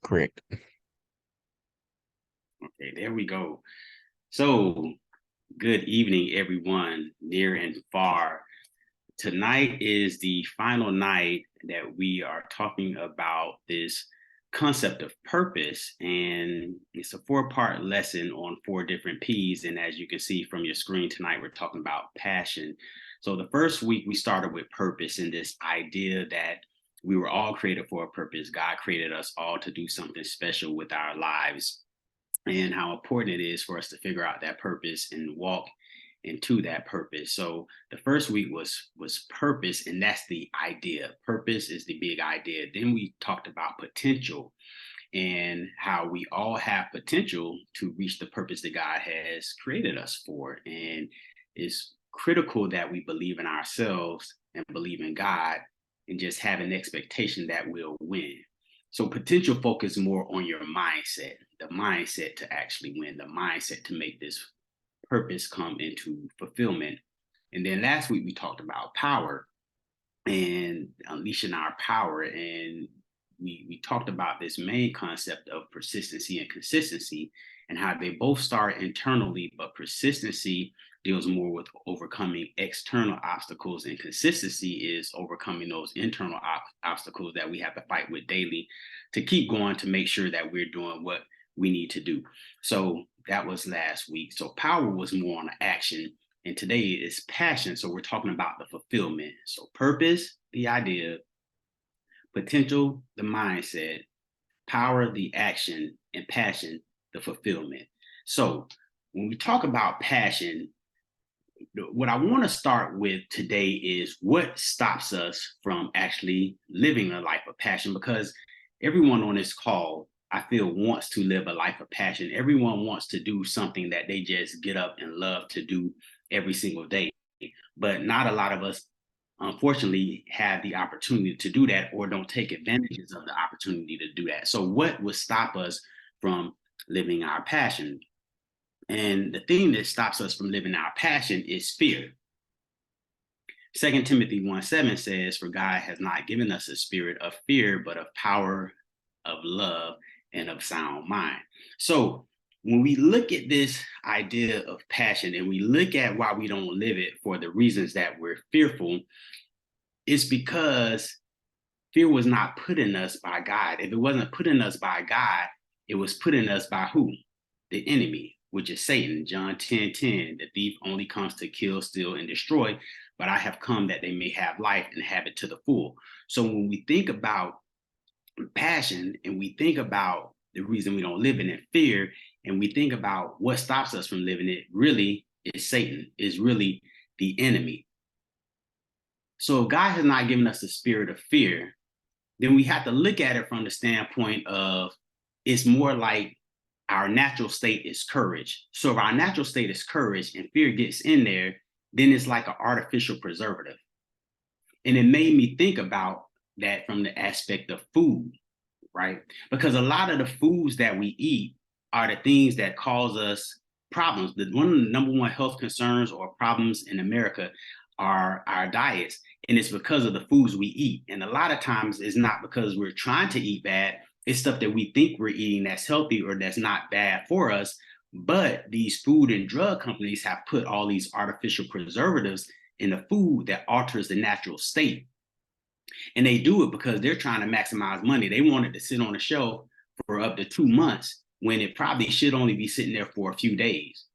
Correct. Okay, there we go. So, good evening, everyone, near and far. Tonight is the final night that we are talking about this concept of purpose, and it's a four-part lesson on four different P's. And as you can see from your screen tonight, we're talking about passion. So, the first week we started with purpose and this idea that we were all created for a purpose. God created us all to do something special with our lives and how important it is for us to figure out that purpose and walk into that purpose. So the first week was purpose, and that's the idea. Purpose is the big idea. Then we talked about potential and how we all have potential to reach the purpose that God has created us for. And it's critical that we believe in ourselves and believe in God and just have an expectation that we'll win. So potential focus more on your mindset, the mindset to actually win, the mindset to make this purpose come into fulfillment. And then last week we talked about power and unleashing our power. And we talked about this main concept of persistency and consistency and how they both start internally, but persistency deals more with overcoming external obstacles, and consistency is overcoming those internal obstacles that we have to fight with daily to keep going to make sure that we're doing what we need to do. So that was last week. So power was more on action, and today is passion. So we're talking about the fulfillment. So purpose, the idea, potential, the mindset, power, the action, and passion, the fulfillment. So when we talk about passion, what I want to start with today is what stops us from actually living a life of passion, because everyone on this call, I feel, wants to live a life of passion. Everyone wants to do something that they just get up and love to do every single day. But not a lot of us, unfortunately, have the opportunity to do that or don't take advantages of the opportunity to do that. So, what would stop us from living our passion? And the thing that stops us from living our passion is fear. 2 Timothy 1:7 says, "For God has not given us a spirit of fear, but of power, of love, and of sound mind." So when we look at this idea of passion and we look at why we don't live it for the reasons that we're fearful, it's because fear was not put in us by God. If it wasn't put in us by God, it was put in us by who? The enemy, which is Satan. John 10:10, the thief only comes to kill, steal, and destroy, but I have come that they may have life and have it to the full. So when we think about passion and we think about the reason we don't live in it, fear, and we think about what stops us from living it, really is Satan, is really the enemy. So if God has not given us the spirit of fear, then we have to look at it from the standpoint of it's more like our natural state is courage. So if our natural state is courage and fear gets in there, then it's like an artificial preservative. And it made me think about that from the aspect of food, right? Because a lot of the foods that we eat are the things that cause us problems. One of the number one health concerns or problems in America are our diets. And it's because of the foods we eat. And a lot of times it's not because we're trying to eat bad, it's stuff that we think we're eating that's healthy or that's not bad for us. But these food and drug companies have put all these artificial preservatives in the food that alters the natural state. And they do it because they're trying to maximize money. They want it to sit on the shelf for up to 2 months when it probably should only be sitting there for a few days.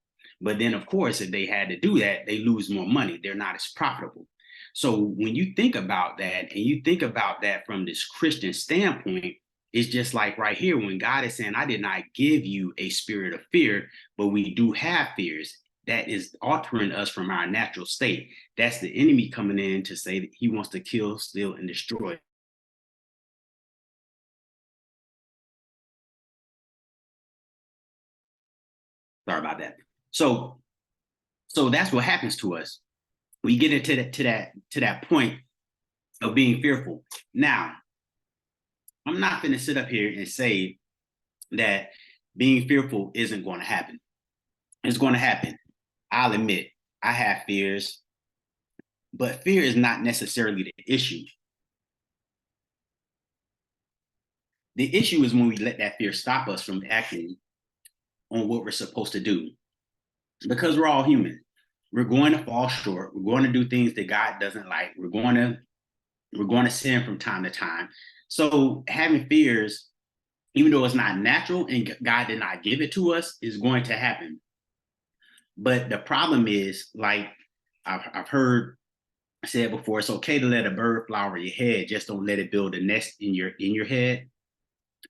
But then, of course, if they had to do that, they lose more money. They're not as profitable. So when you think about that and you think about that from this Christian standpoint, it's just like right here when God is saying, I did not give you a spirit of fear, but we do have fears. That is altering us from our natural state. That's the enemy coming in to say that he wants to kill, steal, and destroy. Sorry about that. So, so that's what happens to us. We get into that point of being fearful. Now, I'm not going to sit up here and say that being fearful isn't going to happen. It's going to happen. I'll admit I have fears, but fear is not necessarily the issue. The issue is when we let that fear stop us from acting on what we're supposed to do, because we're all human. We're going to fall short. We're going to do things that God doesn't like. We're going to sin from time to time. So having fears, even though it's not natural and God did not give it to us, is going to happen. But the problem is, like I've heard said before, it's okay to let a bird fly over your head. Just don't let it build a nest in your head.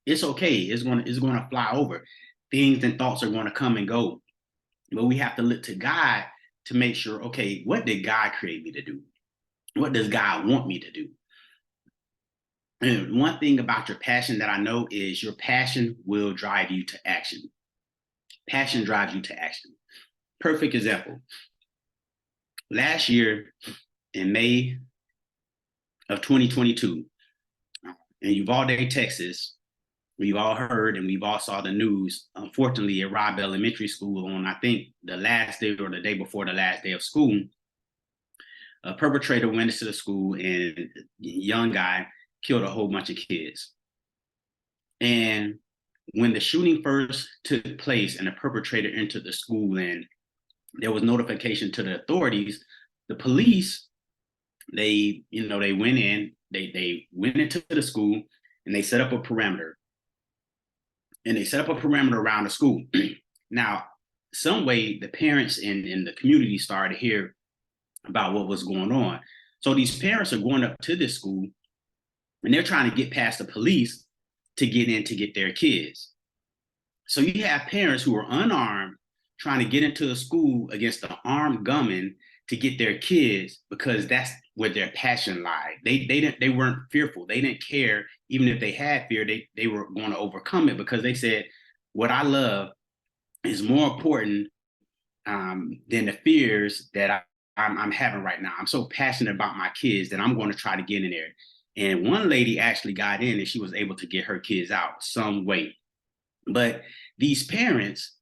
It's okay. It's gonna fly over. Things and thoughts are going to come and go. But we have to look to God to make sure, okay, what did God create me to do? What does God want me to do? And one thing about your passion that I know is your passion will drive you to action. Passion drives you to action. Perfect example. Last year in May of 2022, in Uvalde, Texas, we've all heard and we've all saw the news. Unfortunately, at Robb Elementary School, on I think the last day or the day before the last day of school, a perpetrator went into the school and a young guy killed a whole bunch of kids. And when the shooting first took place and the perpetrator entered the school and there was notification to the authorities, the police, they went in, they went into the school and they set up a perimeter. And they set up a perimeter around the school. Now, some way the parents in the community started to hear about what was going on. So these parents are going up to this school and they're trying to get past the police to get in to get their kids. So you have parents who are unarmed trying to get into a school against the armed gunman to get their kids because that's where their passion lied. They weren't fearful. They didn't care. Even if they had fear, they were going to overcome it because they said, what I love is more important than the fears that I'm having right now. I'm so passionate about my kids that I'm going to try to get in there. And one lady actually got in and she was able to get her kids out some way. But these parents,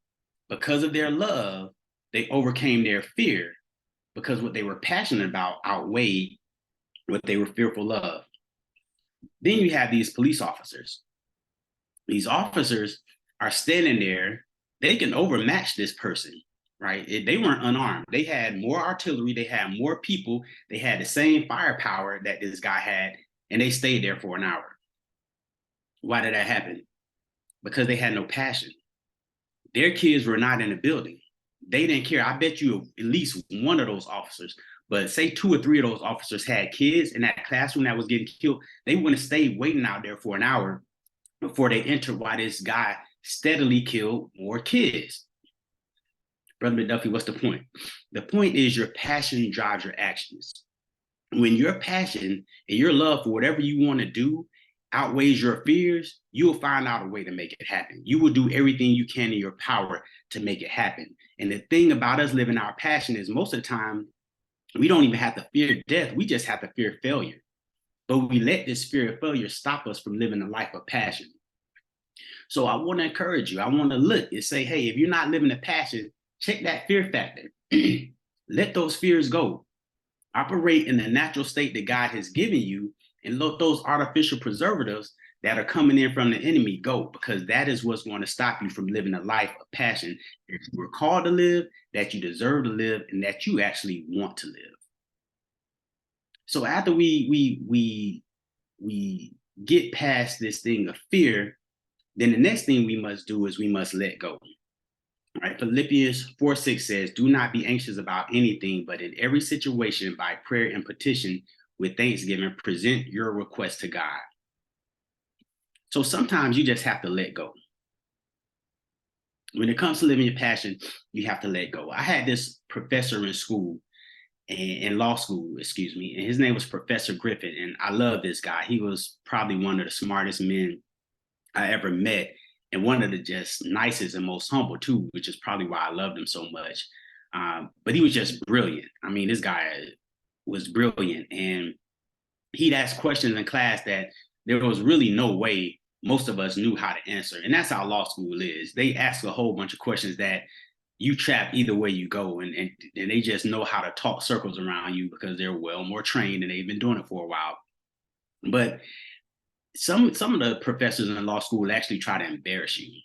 because of their love, they overcame their fear because what they were passionate about outweighed what they were fearful of. Then you have these police officers. These officers are standing there. They can overmatch this person, right? They weren't unarmed. They had more artillery. They had more people. They had the same firepower that this guy had, and they stayed there for an hour. Why did that happen? Because they had no passion. Their kids were not in the building. They didn't care. I bet you at least one of those officers, but say 2 or 3 of those officers had kids in that classroom that was getting killed, they wouldn't have stayed waiting out there for an hour before they entered why this guy steadily killed more kids. Brother McDuffie, what's the point? The point is your passion drives your actions. When your passion and your love for whatever you want to do outweighs your fears, you will find out a way to make it happen. You will do everything you can in your power to make it happen. And the thing about us living our passion is most of the time, we don't even have to fear death. We just have to fear failure. But we let this fear of failure stop us from living a life of passion. So I want to encourage you. I want to look and say, hey, if you're not living a passion, check that fear factor. Let those fears go. Operate in the natural state that God has given you and let those artificial preservatives that are coming in from the enemy go, because that is what's going to stop you from living a life of passion that you were called to live, that you deserve to live, and that you actually want to live. So after we get past this thing of fear, then the next thing we must do is we must let go. Right? Philippians 4:6 says, do not be anxious about anything, but in every situation by prayer and petition with thanksgiving, present your request to God. So sometimes you just have to let go. When it comes to living your passion, you have to let go. I had this professor in school, in law school, excuse me, and his name was Professor Griffin. And I love this guy. He was probably one of the smartest men I ever met, and one of the just nicest and most humble too, which is probably why I loved him so much. But he was just brilliant. I mean, this guy was brilliant, and he'd ask questions in class that there was really no way most of us knew how to answer. And that's how law school is. They ask a whole bunch of questions that you trap either way you go, and they just know how to talk circles around you because they're well more trained and they've been doing it for a while. But some of the professors in law school actually try to embarrass you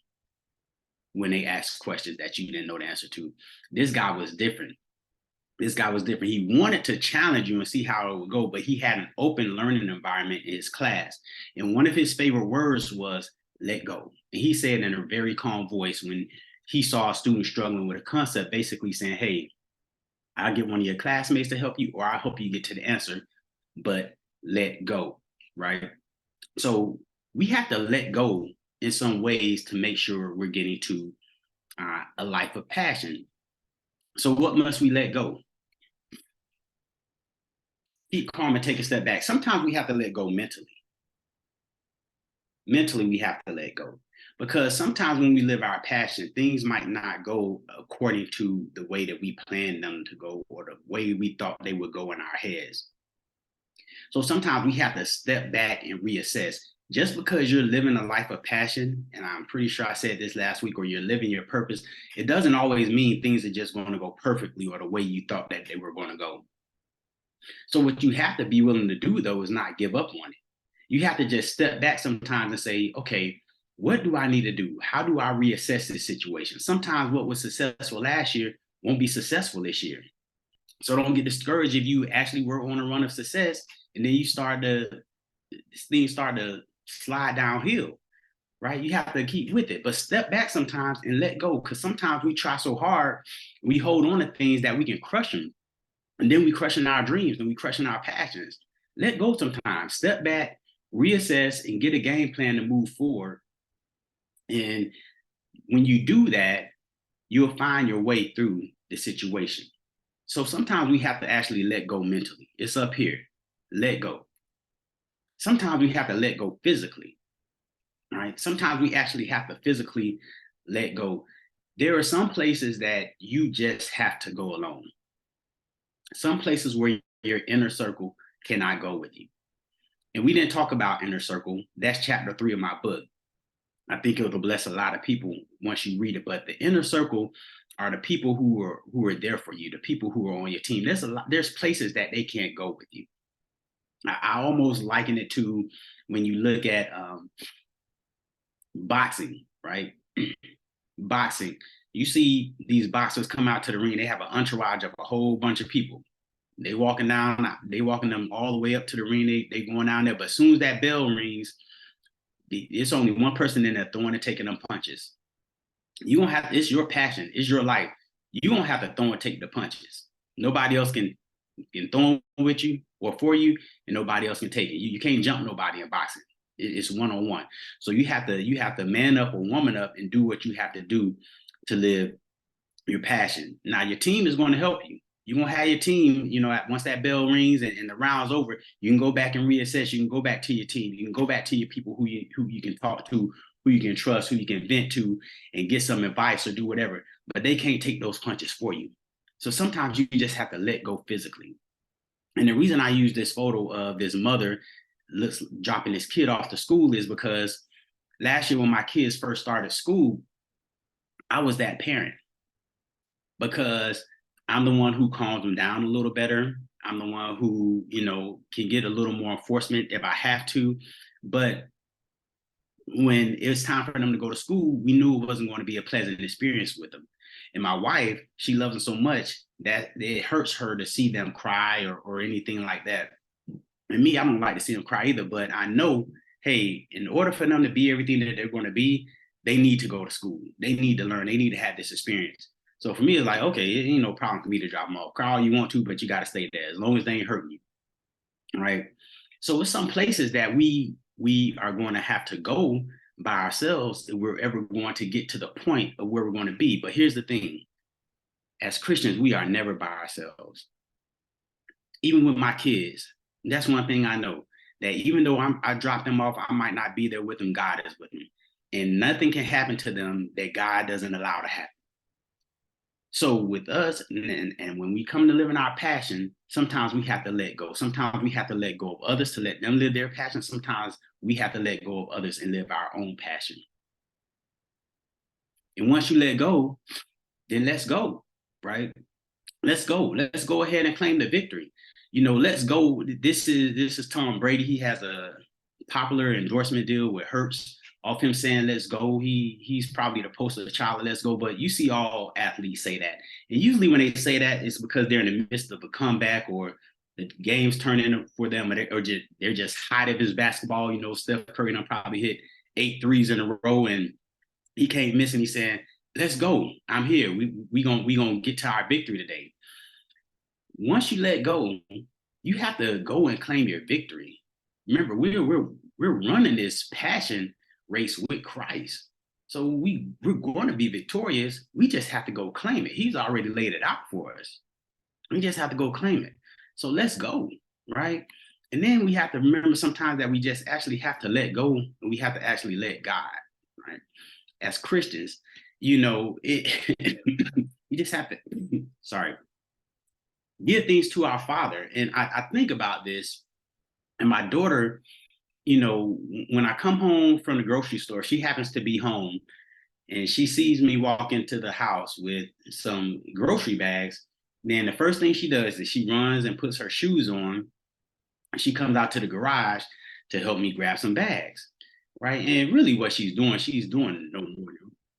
when they ask questions that you didn't know the answer to. This guy was different. This guy was different. He wanted to challenge you and see how it would go, but he had an open learning environment in his class. And one of his favorite words was let go. And he said in a very calm voice when he saw a student struggling with a concept, basically saying, hey, I'll get one of your classmates to help you, or I'll help you get to the answer, but let go, right? So we have to let go in some ways to make sure we're getting to a life of passion. So what must we let go? Keep calm and take a step back. Sometimes we have to let go mentally. Mentally, we have to let go. Because sometimes when we live our passion, things might not go according to the way that we planned them to go or the way we thought they would go in our heads. So sometimes we have to step back and reassess. Just because you're living a life of passion, and I'm pretty sure I said this last week, or you're living your purpose, it doesn't always mean things are just going to go perfectly or the way you thought that they were going to go. So what you have to be willing to do, though, is not give up on it. You have to just step back sometimes and say, okay, what do I need to do? How do I reassess this situation? Sometimes what was successful last year won't be successful this year. So don't get discouraged if you actually were on a run of success and then you things start to slide downhill, right? You have to keep with it, but step back sometimes and let go, because sometimes we try so hard, we hold on to things that we can crush them, and then we crushing our dreams and we crushing our passions. Let go sometimes, step back, reassess, and get a game plan to move forward. And when you do that, you'll find your way through the situation. So sometimes we have to actually let go mentally. It's up here. Let go. Sometimes we have to let go physically. All right. Sometimes we actually have to physically let go. There are some places that you just have to go alone. Some places where your inner circle cannot go with you. And we didn't talk about inner circle. That's chapter 3 of my book. I think it will bless a lot of people once you read it. But the inner circle are the people who are there for you, the people who are on your team. There's places that they can't go with you. I almost liken it to when you look at boxing, right? Boxing. You see these boxers come out to the ring. They have an entourage of a whole bunch of people. They walking them all the way up to the ring. They going down there. But as soon as that bell rings, it's only one person in there throwing and taking them punches. It's your passion. It's your life. You don't have to throw and take the punches. Nobody else can throw with you or for you, and nobody else can take it. You can't jump nobody in boxing. It's one-on-one. So you have to man up or woman up and do what you have to do to live your passion. Now your team is going to help you. You're going to have your team, once that bell rings and the round's over, you can go back and reassess. You can go back to your team. You can go back to your people who you can talk to, who you can trust, who you can vent to and get some advice or do whatever. But they can't take those punches for you. So sometimes you just have to let go physically. And the reason I use this photo of this mother dropping this kid off to school is because last year when my kids first started school, I was that parent, because I'm the one who calms them down a little better. I'm the one who, can get a little more enforcement if I have to. But when it was time for them to go to school, we knew it wasn't going to be a pleasant experience with them. And my wife, she loves them so much that it hurts her to see them cry or anything like that. And me, I don't like to see them cry either, but I know, hey, in order for them to be everything that they're going to be, they need to go to school. They need to learn. They need to have this experience. So for me, it's like, okay, it ain't no problem for me to drop them off. Cry all you want to, but you got to stay there as long as they ain't hurting you. Right. So it's some places that we are going to have to go by ourselves if we're ever going to get to the point of where we're going to be. But here's the thing. As Christians, we are never by ourselves. Even with my kids, that's one thing I know, that even though I drop them off, I might not be there with them, God is with me. And nothing can happen to them that God doesn't allow to happen. So with us, and when we come to live in our passion, sometimes we have to let go. Sometimes we have to let go of others to let them live their passion. Sometimes we have to let go of others and live our own passion. And once you let go, then let's go, right? Let's go. Let's go ahead and claim the victory. Let's go. This is Tom Brady. He has a popular endorsement deal with Hurts off him saying let's go. He's probably the poster child of let's go, but you see all athletes say that. And usually when they say that, it's because they're in the midst of a comeback or the game's turning for them, or they're just hot at his basketball. You know, Steph Curry probably hit 8 threes in a row and he can't miss, and he's saying, let's go. I'm here. We gonna get to our victory today. Once you let go, you have to go and claim your victory. Remember, we're running this passion race with Christ. So we're going to be victorious. We just have to go claim it. He's already laid it out for us. We just have to go claim it. So let's go, right? And then we have to remember sometimes that we just actually have to let go and we have to actually let God, right? As Christians, you know, you just have to, sorry, give things to our Father. And I think about this, and my daughter, you know, when I come home from the grocery store, she happens to be home and she sees me walk into the house with some grocery bags. Then the first thing she does is she runs and puts her shoes on. She comes out to the garage to help me grab some bags, right? And really what she's doing no more.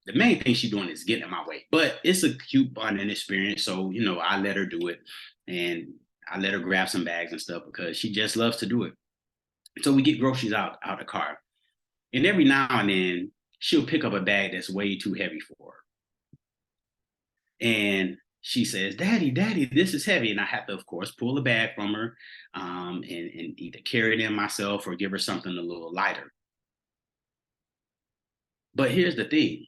The main thing she's doing is getting in my way. But it's a cute bonding experience. So, you know, I let her do it. And I let her grab some bags and stuff because she just loves to do it. So we get groceries out the car. And every now and then she'll pick up a bag that's way too heavy for her. And she says, Daddy, this is heavy. And I have to, of course, pull the bag from her and either carry it in myself or give her something a little lighter. But here's the thing.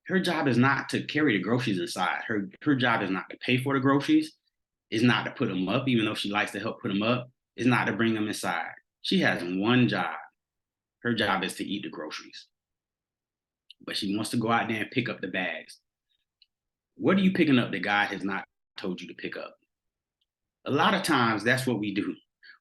Her job is not to carry the groceries inside. Her job is not to pay for the groceries. It's not to put them up, even though she likes to help put them up. It's not to bring them inside. She has one job. Her job is to eat the groceries. But she wants to go out there and pick up the bags. What are you picking up that God has not told you to pick up? A lot of times that's what we do.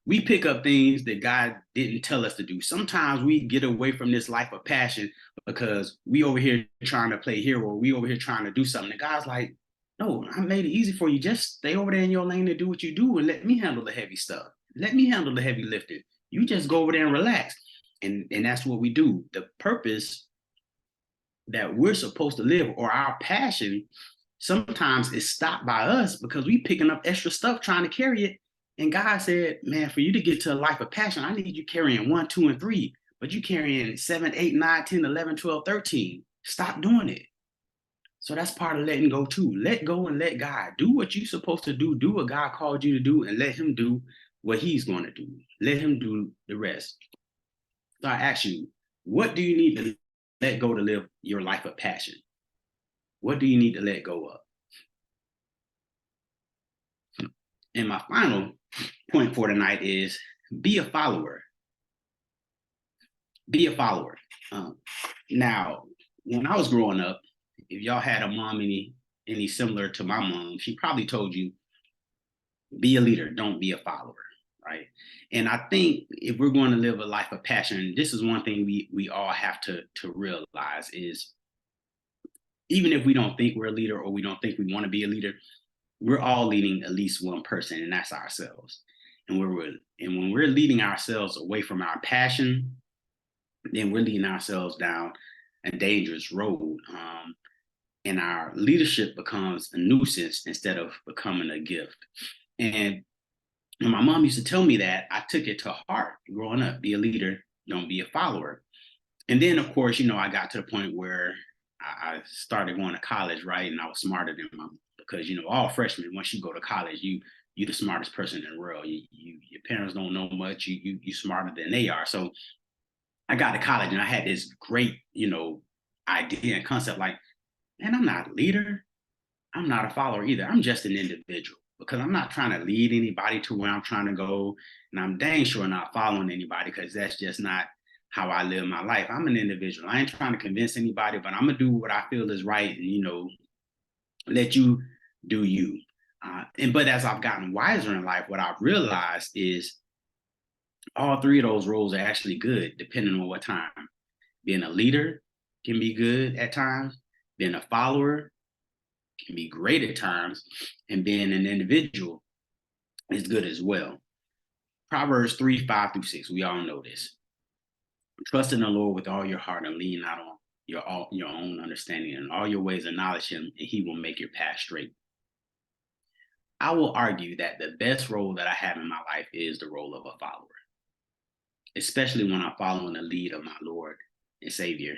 We pick up things that God didn't tell us to do. Sometimes we get away from this life of passion because we over here trying to play hero. We over here trying to do something. And God's like, no, I made it easy for you. Just stay over there in your lane and do what you do and let me handle the heavy stuff. Let me handle the heavy lifting. You just go over there and relax. And that's what we do. The purpose that we're supposed to live or our passion sometimes is stopped by us because we picking up extra stuff trying to carry it. And God said, man, for you to get to a life of passion, I need you carrying 1, 2, and 3, but you carrying 7, 8, 9, 10, 11, 12, 13. Stop doing it. So that's part of letting go too. Let go and let God do what you're supposed to do. Do what God called you to do and let him do what he's going to do. Let him do the rest. So I ask you, what do you need to let go to live your life of passion? What do you need to let go of? And my final point for tonight is be a follower. Be a follower. Now, when I was growing up, if y'all had a mom any similar to my mom, she probably told you, be a leader, don't be a follower, right? And I think if we're going to live a life of passion, this is one thing we all have to realize is even if we don't think we're a leader or we don't think we want to be a leader, we're all leading at least one person, and that's ourselves. And when we're leading ourselves away from our passion, then we're leading ourselves down a dangerous road. And our leadership becomes a nuisance instead of becoming a gift. And when my mom used to tell me that, I took it to heart growing up. Be a leader, don't be a follower. And then, of course, you know, I got to the point where I started going to college, right? And I was smarter than my mom because, you know, all freshmen, once you go to college, you're the smartest person in the world. Your parents don't know much. You smarter than they are. So I got to college and I had this great, you know, idea and concept like, man, I'm not a leader. I'm not a follower either. I'm just an individual because I'm not trying to lead anybody to where I'm trying to go. And I'm dang sure not following anybody because that's just not how I live my life. I'm an individual. I ain't trying to convince anybody, but I'm going to do what I feel is right and, you know, let you do you. But as I've gotten wiser in life, what I've realized is all three of those roles are actually good depending on what time. Being a leader can be good at times. Being a follower can be great at times. And being an individual is good as well. Proverbs 3:5-6. We all know this. Trust in the Lord with all your heart and lean not on your own understanding. And all your ways acknowledge him, and he will make your path straight. I will argue that the best role that I have in my life is the role of a follower, especially when I'm following the lead of my Lord and Savior,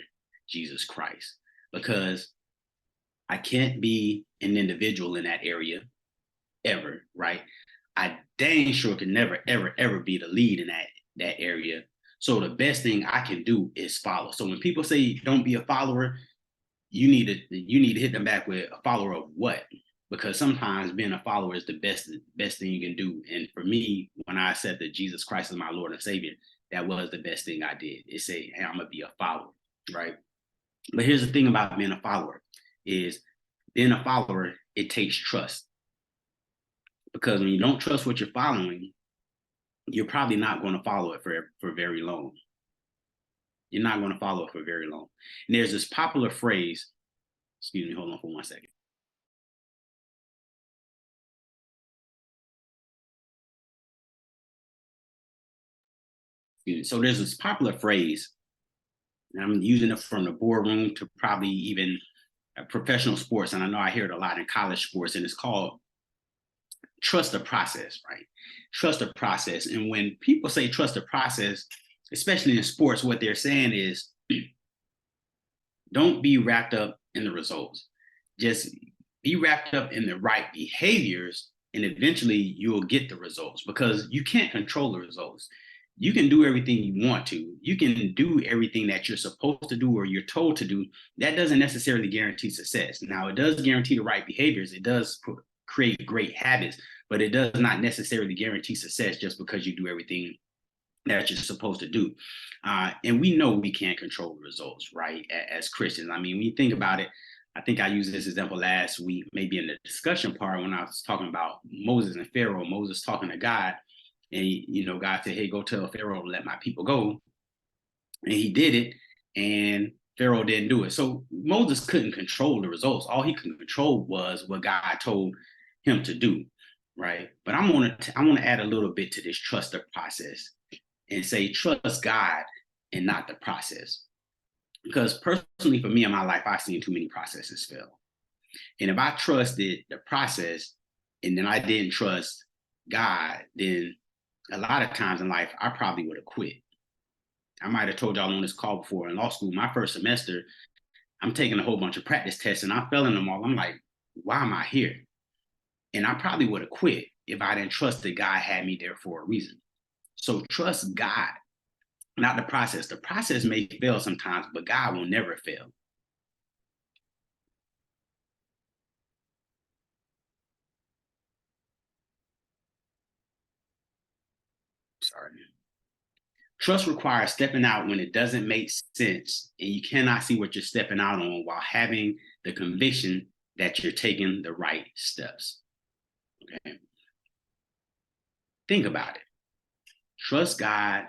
Jesus Christ, because I can't be an individual in that area ever, right? I dang sure can never, ever, ever be the lead in that area. So the best thing I can do is follow. So when people say don't be a follower, you need to hit them back with a follower of what? Because sometimes being a follower is the best thing you can do. And for me, when I accepted Jesus Christ as my Lord and Savior, that was the best thing I did. It say, hey, I'm gonna be a follower, right? But here's the thing about being a follower is being a follower, it takes trust. Because when you don't trust what you're following, you're probably not going to follow it for very long. You're not going to follow it for very long. And there's this popular phrase, excuse me, hold on for 1 second. So there's this popular phrase, and I'm using it from the boardroom to probably even professional sports. And I know I hear it a lot in college sports, and it's called trust the process, right? Trust the process. And when people say trust the process, especially in sports, what they're saying is don't be wrapped up in the results. Just be wrapped up in the right behaviors, and eventually you'll get the results, because you can't control the results. You can do everything you want to. You can do everything that you're supposed to do or you're told to do. That doesn't necessarily guarantee success. Now, it does guarantee the right behaviors. It does create great habits, but it does not necessarily guarantee success just because you do everything that you're supposed to do. And we know we can't control the results, right? As Christians. I mean, when you think about it, I think I used this example last week, maybe in the discussion part when I was talking about Moses and Pharaoh. Moses talking to God, and God said, hey, go tell Pharaoh to let my people go. And he did it, and Pharaoh didn't do it. So Moses couldn't control the results. All he could control was what God told him to do, right? But I want to add a little bit to this trust the process and say trust God and not the process. Because personally, for me in my life, I've seen too many processes fail. And if I trusted the process and then I didn't trust God, then a lot of times in life, I probably would have quit. I might have told y'all on this call before, in law school, my first semester, I'm taking a whole bunch of practice tests and I failing them all. I'm like, why am I here? And I probably would have quit if I didn't trust that God had me there for a reason. So trust God, not the process. The process may fail sometimes, but God will never fail. Sorry. Trust requires stepping out when it doesn't make sense and you cannot see what you're stepping out on while having the conviction that you're taking the right steps. Okay. Think about it. Trust God,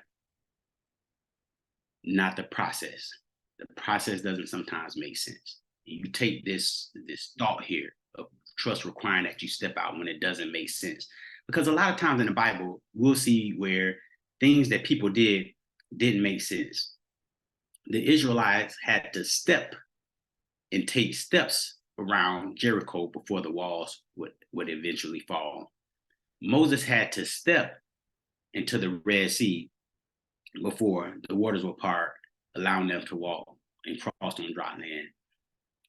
not the process. The process doesn't sometimes make sense. You take this thought here of trust requiring that you step out when it doesn't make sense. Because a lot of times in the Bible, we'll see where things that people didn't make sense. The Israelites had to step and take steps around Jericho before the walls would eventually fall. Moses had to step into the Red Sea before the waters were part, allowing them to walk and cross on dry land.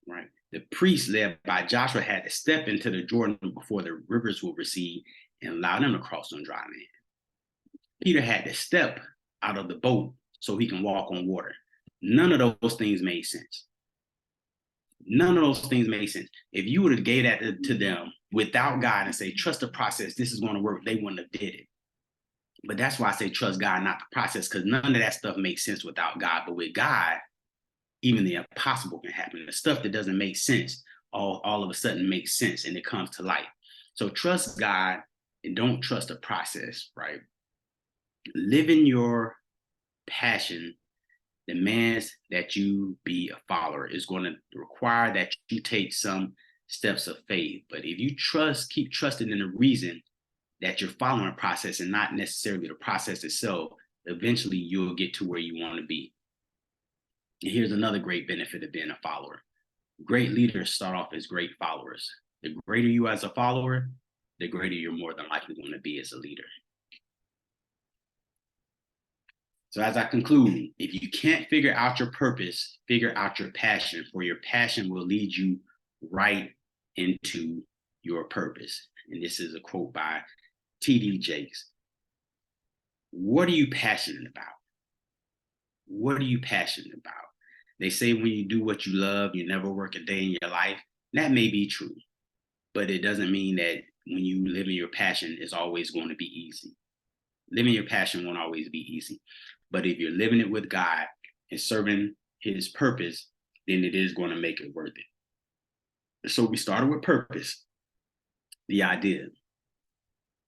Right. The priests led by Joshua had to step into the Jordan before the rivers would recede and allow them to cross on dry land. Peter had to step out of the boat so he can walk on water. None of those things made sense. None of those things made sense. If you would have gave that to them without God and say, trust the process, this is going to work, they wouldn't have did it. But that's why I say trust God, not the process, because none of that stuff makes sense without God. But with God, even the impossible can happen. The stuff that doesn't make sense, all of a sudden makes sense and it comes to light. So trust God and don't trust the process, right? Living your passion demands that you be a follower. It's going to require that you take some steps of faith. But if you keep trusting in the reason that you're following a process and not necessarily the process itself, eventually you'll get to where you want to be. And here's another great benefit of being a follower. Great leaders start off as great followers. The greater you as a follower, the greater you're more than likely going to be as a leader. So as I conclude, if you can't figure out your purpose, figure out your passion, for your passion will lead you right into your purpose. And this is a quote by T.D. Jakes. What are you passionate about? What are you passionate about? They say when you do what you love, you never work a day in your life. That may be true, but it doesn't mean that when you live in your passion, it's always going to be easy. Living your passion won't always be easy. But if you're living it with God and serving his purpose, then it is going to make it worth it. So we started with purpose, the idea.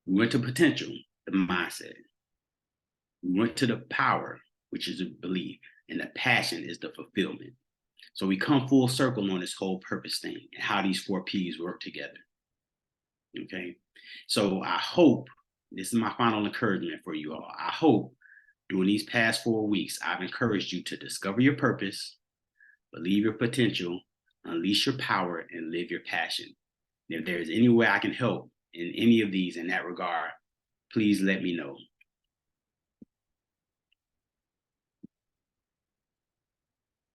We went to potential, the mindset. We went to the power, which is a belief, and the passion is the fulfillment. So we come full circle on this whole purpose thing and how these 4 P's work together. Okay. So I hope, this is my final encouragement for you all. I hope during these past 4 weeks, I've encouraged you to discover your purpose, believe your potential, unleash your power, and live your passion. If there's any way I can help in any of these in that regard, please let me know.